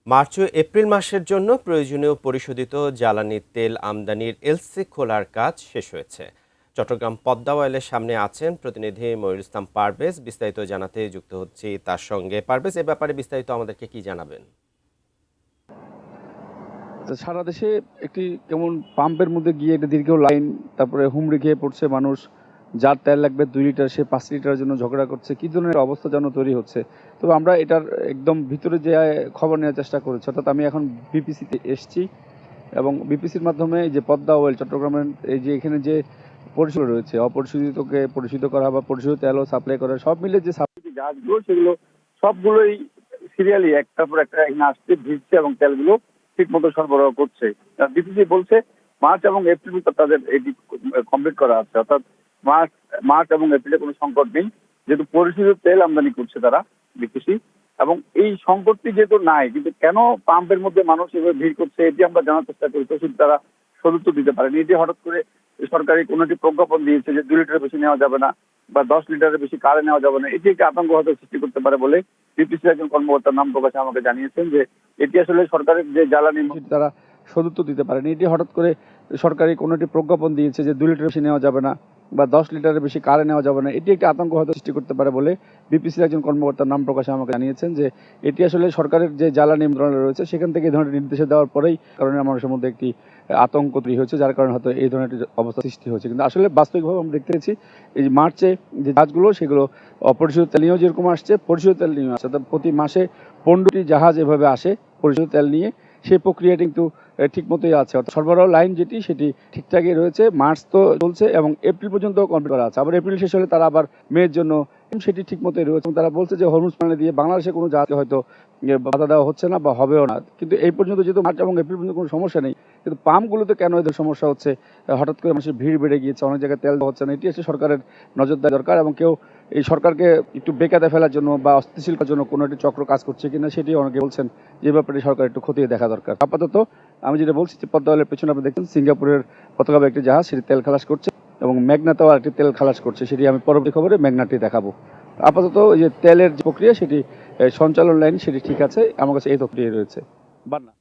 March ও April মাসের জন্য প্রয়োজনীয় পরিশোধিত জ্বালানি তেল আমদানির এলসি খোলার কাজ শেষ হয়েছে। চট্টগ্রাম পদ্মা অয়েলের সামনে আছেন প্রতিনিধি মইনুল ইসলাম পারভেজ। বিস্তারিত জানাতে যুক্ত হচ্ছি তার সঙ্গে। পারভেজ, এ ব্যাপারে বিস্তারিত আমাদেরকে কি জানাবেন? সারা দেশে একটি কেমন পাম্পের মধ্যে গিয়ে একটা দীর্ঘ লাইন, তারপরে হুমড়ি খেয়ে পড়ছে মানুষ। যার তেল লাগবে 2 লিটার, সে 5 লিটারের জন্য ঝগড়া করছে। কি ধরনের অবস্থা যেন তৈরি হচ্ছে। তবে আমরা এটার একদম ভিতরে যে খবর নেওয়ার চেষ্টা করেছি, অর্থাৎ আমি এখন বিপিসিতে এসেছি এবং বিপিসির মাধ্যমে এই যে পদ্মা অয়েল চট্টগ্রামের এই যে এখানে যে পরিষেবা রয়েছে, অপরিশোধিতকে পরিশোধিত করা বা পরিশোধিত তেলও সাপ্লাই করা, সব মিলে যে জাহাজগুলো সেগুলো সবগুলোই সিরিয়ালি একটার পর একটা এখানে আসছে, ভিজছে এবং তেলগুলো ঠিক মতো সরবরাহ করছে। বিপিসি বলছে মার্চ এবং এপ্রিল তাদের এটি কমপ্লিট করা আছে, অর্থাৎ মার্চ এবং এপ্রিলে কোনো সংকট নেই, যেহেতু পরিশোধিত তেল আমদানি করছে তারা বিপিসি। এবং এই সংকটটি যেহেতু নাই, কিন্তু কেন পাম্পের মধ্যে মানুষ এভাবে ভিড় করছে এটি আমরা জানার চেষ্টা করি, তো শুধু তারা সদুত্তর দিতে পারেনি। এটি হঠাৎ করে সরকারি কোনো একটি প্রজ্ঞাপন দিয়েছে যে 2 লিটারের বেশি নেওয়া যাবে না বা 10 লিটারের বেশি কারে নেওয়া যাবে না, এটি একটি আতঙ্ক হয়তো সৃষ্টি করতে পারে বলে বিপিসির একজন কর্মকর্তার নাম প্রকাশে আমাকে জানিয়েছেন যে এটি আসলে সরকারের যে জ্বালানি তারা সদুত্তর দিতে পারেনি। এটি হঠাৎ করে সরকারি কোনো একটি প্রজ্ঞাপন দিয়েছে যে 2 লিটার বেশি নেওয়া যাবে না বা 10 লিটারের বেশি কারে নেওয়া যাবে না, এটি একটি আতঙ্ক হয়তো সৃষ্টি করতে পারে বলে বিপিসির একজন কর্মকর্তার নাম প্রকাশে আমাকে জানিয়েছেন যে এটি আসলে সরকারের যে জ্বালানি মন্ত্রণালয় রয়েছে সেখান থেকে এই ধরনের নির্দেশ দেওয়ার পরেই কারণে মানুষের মধ্যে একটি আতঙ্ক তৈরি হয়েছে, যার কারণে হয়তো এই ধরনের অবস্থা সৃষ্টি হয়েছে। কিন্তু আসলে বাস্তবিকভাবে আমরা দেখতে পেয়েছি এই মার্চে যে জাহাজগুলো সেগুলো অপরিশোধিত তেল নিয়েও যেরকম আসছে, পরিশোধিত তেল নিয়ে আসছে, অর্থাৎ প্রতি মাসে 15টি জাহাজ এভাবে আসে পরিশোধিত তেল নিয়ে। সেই প্রক্রিয়াটি কিন্তু ঠিক মতোই আছে, অর্থাৎ সরবরাহ লাইন যেটি সেটি ঠিকঠাকই রয়েছে। মার্চ তো চলছে এবং এপ্রিল পর্যন্ত কমপ্লিট করা আছে, আবার এপ্রিল শেষ হলে তারা আবার মের জন্য সেটি ঠিক মতোই রয়েছে। তারা বলছে যে হরমুজ প্যানেল দিয়ে বাংলাদেশে কোনো জাহাজকে হয়তো বাধা দেওয়া হচ্ছে না বা হবেও না। কিন্তু এই পর্যন্ত যেহেতু মার্চ এবং এপ্রিল পর্যন্ত কোনো সমস্যা নেই, কিন্তু পাম্পগুলোতে কেন এদের সমস্যা হচ্ছে? হঠাৎ করে মানুষের ভিড় বেড়ে গিয়েছে, অনেক জায়গায় তেল হচ্ছে না, এটি হচ্ছে সরকারের নজর দেওয়া দরকার। এবং কেউ এই সরকারকে একটু বেকায়দা ফেলার জন্য বা অস্থিতিশীল করার জন্য কোনো একটি চক্র কাজ করছে কিনা সেটি অনেকে বলছেন যে ব্যাপারে সরকার একটু খতিয়ে দেখা দরকার। আপাতত আমি যেটা বলছি যে পদ্মা অয়েলের পেছনে আপনি দেখছেন সিঙ্গাপুরের পতাকাবে একটি জাহাজ, সেটি তেল খালাস করছে এবং মেঘনাতেও একটি তেল খালাস করছে, সেটি আমি পরবর্তী খবরে মেঘনাটি দেখাবো। আপাতত এই যে তেলের যে প্রক্রিয়া সেটি সঞ্চালন লাইন সেটি ঠিক আছে, আমার কাছে এই তথ্যটি রয়েছে। বান্না।